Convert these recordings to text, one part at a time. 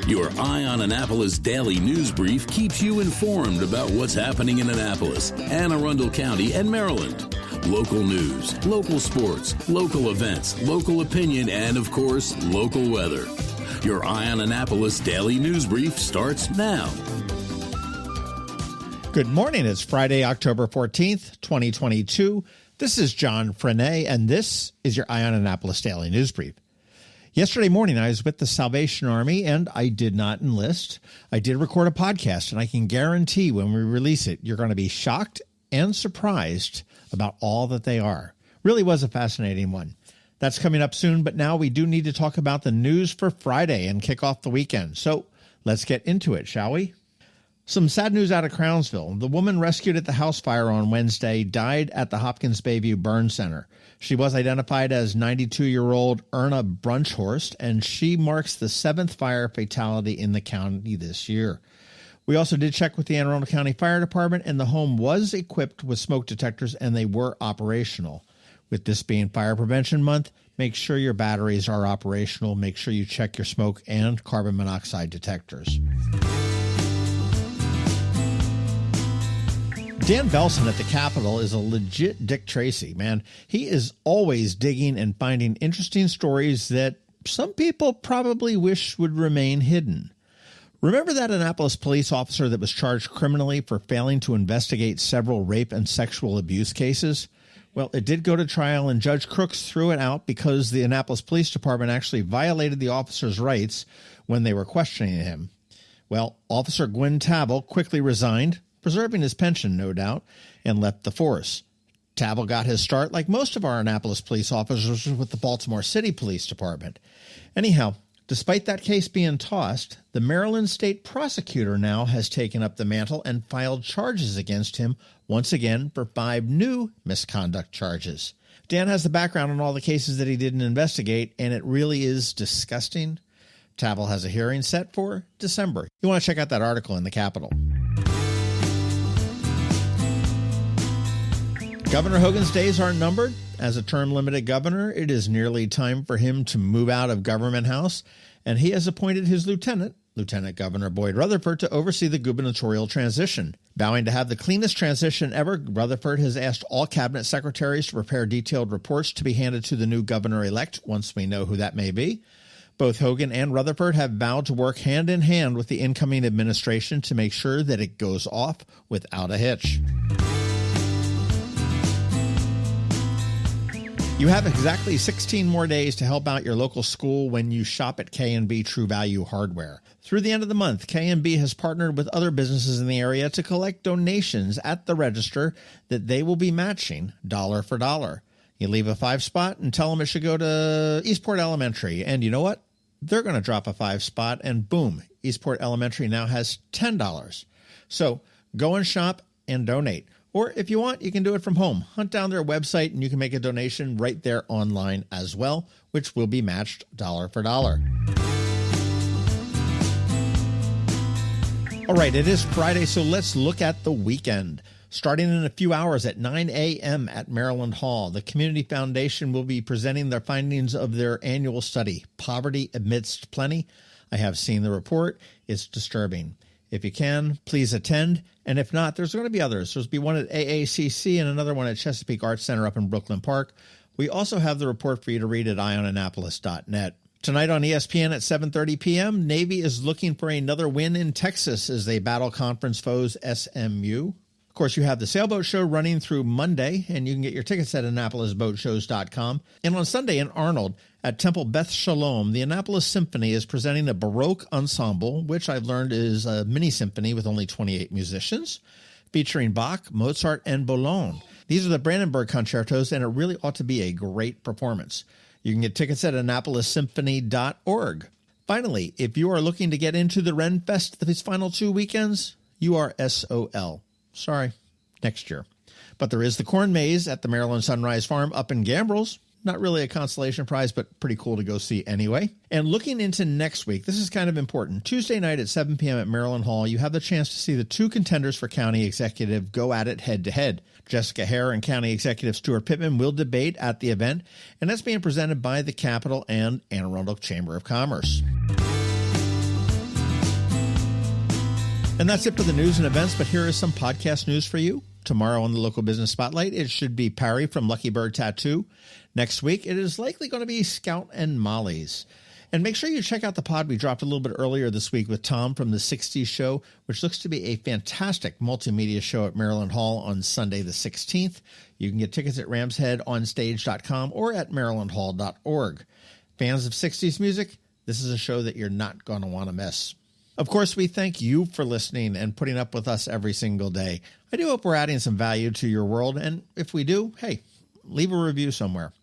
Your Eye on Annapolis daily news brief keeps you informed about what's happening in Annapolis, Anne Arundel County, and Maryland. Local news, local sports, local events, local opinion, and, of course, local weather. Your Eye on Annapolis daily news brief starts now. Good morning. It's Friday, October 14th, 2022. This is John Frenaye, and this is your Eye on Annapolis daily news brief. Yesterday morning, I was with the Salvation Army, and I did not enlist. I did record a podcast, and I can guarantee when we release it, you're going to be shocked and surprised about all that they are. Really was a fascinating one. That's coming up soon, but now we do need to talk about the news for Friday and kick off the weekend. So let's get into it, shall we? Some sad news out of Crownsville. The woman rescued at the house fire on Wednesday died at the Hopkins Bayview Burn Center. She was identified as 92-year-old Erna Brunchhorst, and she marks the 7th fire fatality in the county this year. We also did check with the Anne Arundel County Fire Department, and the home was equipped with smoke detectors, and they were operational. With this being Fire Prevention Month, make sure your batteries are operational. Make sure you check your smoke and carbon monoxide detectors. Dan Belson at the Capitol is a legit Dick Tracy, man. He is always digging and finding interesting stories that some people probably wish would remain hidden. Remember that Annapolis police officer that was charged criminally for failing to investigate several rape and sexual abuse cases? Well, it did go to trial, and Judge Crooks threw it out because the Annapolis Police Department actually violated the officer's rights when they were questioning him. Well, Officer Gwynn Tavel quickly resigned, preserving his pension, no doubt, and left the force. Tavel got his start, like most of our Annapolis police officers, with the Baltimore City Police Department. Anyhow, despite that case being tossed, the Maryland state prosecutor now has taken up the mantle and filed charges against him once again for 5 new misconduct charges. Dan has the background on all the cases that he didn't investigate, and it really is disgusting. Tavel has a hearing set for December. You want to check out that article in the Capitol. Governor Hogan's days are numbered. As a term-limited governor, it is nearly time for him to move out of Government House, and he has appointed his lieutenant, Lieutenant Governor Boyd Rutherford, to oversee the gubernatorial transition. Vowing to have the cleanest transition ever, Rutherford has asked all cabinet secretaries to prepare detailed reports to be handed to the new governor-elect once we know who that may be. Both Hogan and Rutherford have vowed to work hand in hand with the incoming administration to make sure that it goes off without a hitch. You have exactly 16 more days to help out your local school when you shop at K&B True Value Hardware. Through the end of the month, K&B has partnered with other businesses in the area to collect donations at the register that they will be matching dollar for dollar. You leave a 5 spot and tell them it should go to Eastport Elementary. And you know what? They're going to drop a 5 spot, and boom, Eastport Elementary now has $10. So go and shop and donate. Or if you want, you can do it from home. Hunt down their website and you can make a donation right there online as well, which will be matched dollar for dollar. All right, it is Friday, so let's look at the weekend. Starting in a few hours at 9 a.m. at Maryland Hall, the Community Foundation will be presenting their findings of their annual study, Poverty Amidst Plenty. I have seen the report. It's disturbing. If you can, please attend. And if not, there's going to be others. There's going to be one at AACC and another one at Chesapeake Arts Center up in Brooklyn Park. We also have the report for you to read at eyeonannapolis.net. Tonight on ESPN at 7:30 p.m., Navy is looking for another win in Texas as they battle conference foes SMU. Of course, you have the Sailboat Show running through Monday, and you can get your tickets at AnnapolisBoatShows.com. And on Sunday in Arnold, at Temple Beth Shalom, the Annapolis Symphony is presenting a Baroque ensemble, which I've learned is a mini-symphony with only 28 musicians, featuring Bach, Mozart, and Boulogne. These are the Brandenburg concertos, and it really ought to be a great performance. You can get tickets at AnnapolisSymphony.org. Finally, if you are looking to get into the Ren Fest these final 2 weekends, you are SOL. Sorry, next year. But there is the Corn Maze at the Maryland Sunrise Farm up in Gambrills. Not really a consolation prize, but pretty cool to go see anyway. And looking into next week, this is kind of important. Tuesday night at 7 p.m. at Maryland Hall, you have the chance to see the 2 contenders for county executive go at it head-to-head. Jessica Hare and County Executive Stuart Pittman will debate at the event, and that's being presented by the Capitol and Anne Arundel Chamber of Commerce. And that's it for the news and events, but here is some podcast news for you. Tomorrow on the Local Business Spotlight, it should be Parry from Lucky Bird Tattoo. Next week, it is likely going to be Scout and Molly's. And make sure you check out the pod we dropped a little bit earlier this week with Tom from the 60s Show, which looks to be a fantastic multimedia show at Maryland Hall on Sunday the 16th. You can get tickets at ramsheadonstage.com or at marylandhall.org. Fans of 60s music, this is a show that you're not going to want to miss. Of course, we thank you for listening and putting up with us every single day. I do hope we're adding some value to your world, and if we do, hey, leave a review somewhere.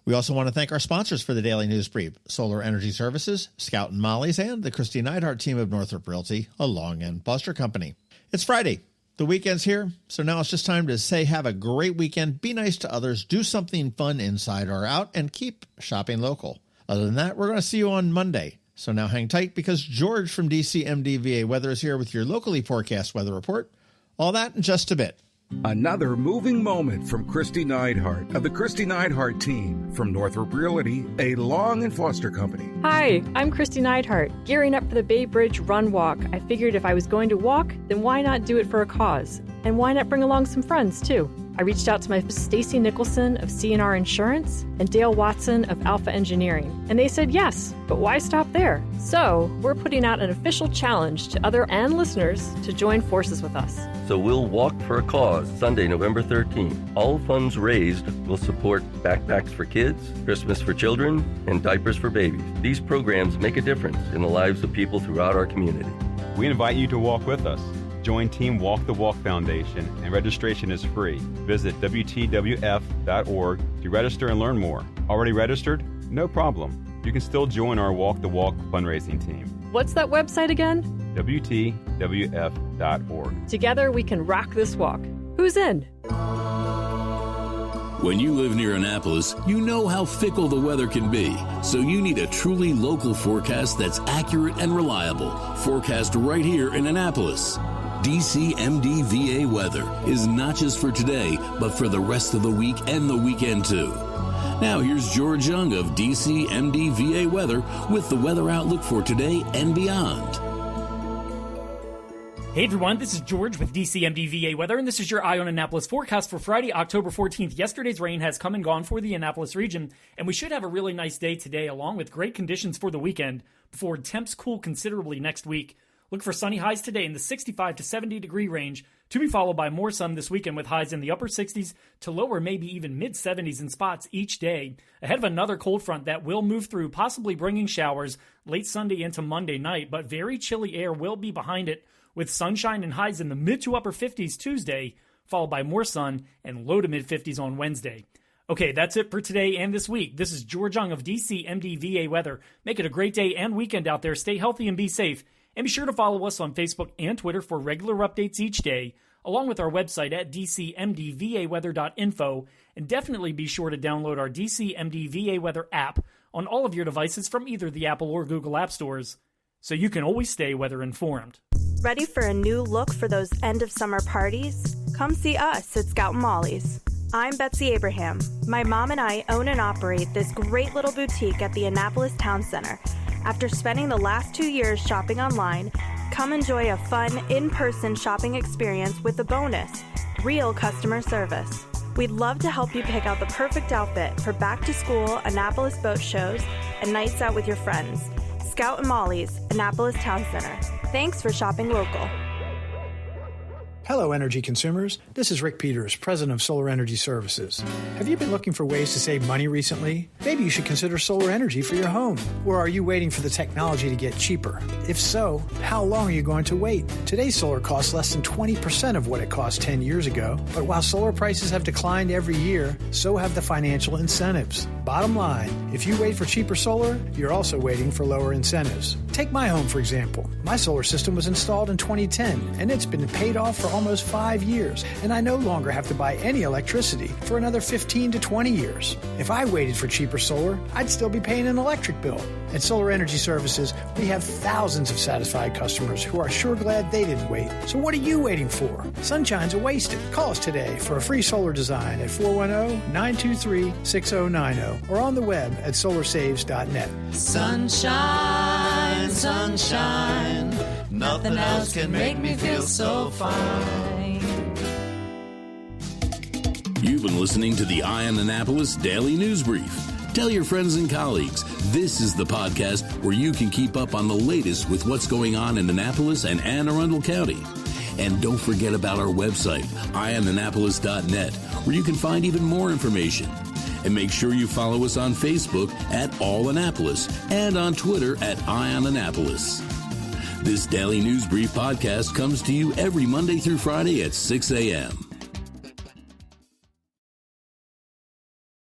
We also want to thank our sponsors for the Daily News Brief, Solar Energy Services, Scout and Molly's, and the Kristi Neidhardt Team of Northrop Realty, a Long and Buster company. It's Friday. The weekend's here, so now it's just time to say have a great weekend, be nice to others, do something fun inside or out, and keep shopping local. Other than that, we're going to see you on Monday. So now hang tight because George from DCMDVA Weather is here with your locally forecast weather report. All that in just a bit. Another moving moment from Kristi Neidhardt of the Kristi Neidhardt Team from Northrop Realty, a Long and Foster company. Hi, I'm Kristi Neidhardt. Gearing up for the Bay Bridge Run Walk, I figured if I was going to walk, then why not do it for a cause? And why not bring along some friends, too? I reached out to my Stacy Nicholson of C&R Insurance and Dale Watson of Alpha Engineering, and they said yes, but why stop there? So we're putting out an official challenge to other and listeners to join forces with us. So we'll walk for a cause Sunday, November 13th. All funds raised will support backpacks for kids, Christmas for children, and diapers for babies. These programs make a difference in the lives of people throughout our community. We invite you to walk with us. Join Team Walk the Walk Foundation, and registration is free. Visit WTWF.org to register and learn more. Already registered? No problem. You can still join our Walk the Walk fundraising team. What's that website again? WTWF.org. Together we can rock this walk. Who's in? When you live near Annapolis, you know how fickle the weather can be. So you need a truly local forecast that's accurate and reliable. Forecast right here in Annapolis. DCMDVA weather is not just for today, but for the rest of the week and the weekend too. Now here's George Young of DCMDVA weather with the weather outlook for today and beyond. Hey everyone, this is George with DCMDVA weather, and this is your Eye on Annapolis forecast for Friday, October 14th. Yesterday's rain has come and gone for the Annapolis region, and we should have a really nice day today along with great conditions for the weekend before temps cool considerably next week. Look for sunny highs today in the 65 to 70 degree range, to be followed by more sun this weekend with highs in the upper 60s to lower maybe even mid-70s in spots each day, ahead of another cold front that will move through, possibly bringing showers late Sunday into Monday night, but very chilly air will be behind it with sunshine and highs in the mid to upper 50s Tuesday, followed by more sun and low to mid 50s on Wednesday. Okay, that's it for today and this week. This is George Young of DCMDVA weather. Make it a great day and weekend out there. Stay healthy and be safe. And be sure to follow us on Facebook and Twitter for regular updates each day, along with our website at dcmdvaweather.info. And definitely be sure to download our DCMDVA Weather app on all of your devices from either the Apple or Google App Stores, so you can always stay weather informed. Ready for a new look for those end-of-summer parties? Come see us at Scout and Molly's. I'm Betsy Abraham. My mom and I own and operate this great little boutique at the Annapolis Town Center. After spending the last 2 years shopping online, come enjoy a fun, in-person shopping experience with a bonus, real customer service. We'd love to help you pick out the perfect outfit for back-to-school Annapolis boat shows and nights out with your friends. Scout and Molly's, Annapolis Town Center. Thanks for shopping local. Hello, energy consumers. This is Rick Peters, president of Solar Energy Services. Have you been looking for ways to save money recently? Maybe you should consider solar energy for your home. Or are you waiting for the technology to get cheaper? If so, how long are you going to wait? Today's solar costs less than 20% of what it cost 10 years ago. But while solar prices have declined every year, so have the financial incentives. Bottom line, if you wait for cheaper solar, you're also waiting for lower incentives. Take my home, for example. My solar system was installed in 2010, and it's been paid off for almost 5 years, and I no longer have to buy any electricity for another 15 to 20 years. If I waited for cheaper solar, I'd still be paying an electric bill. At Solar Energy Services, we have thousands of satisfied customers who are sure glad they didn't wait. So what are you waiting for? Sunshine's a wasted. Call us today for a free solar design at 410-923-6090 or on the web at solarsaves.net. Sunshine, sunshine, Nothing else can make me feel so fine. You've been listening to the Eye on Annapolis Daily News Brief. Tell your friends and colleagues, this is the podcast where you can keep up on the latest with what's going on in Annapolis and Anne Arundel County. And don't forget about our website, eyeonannapolis.net, where you can find even more information. And make sure you follow us on Facebook at All Annapolis and on Twitter at Eye on Annapolis. This Daily News Brief podcast comes to you every Monday through Friday at 6 a.m.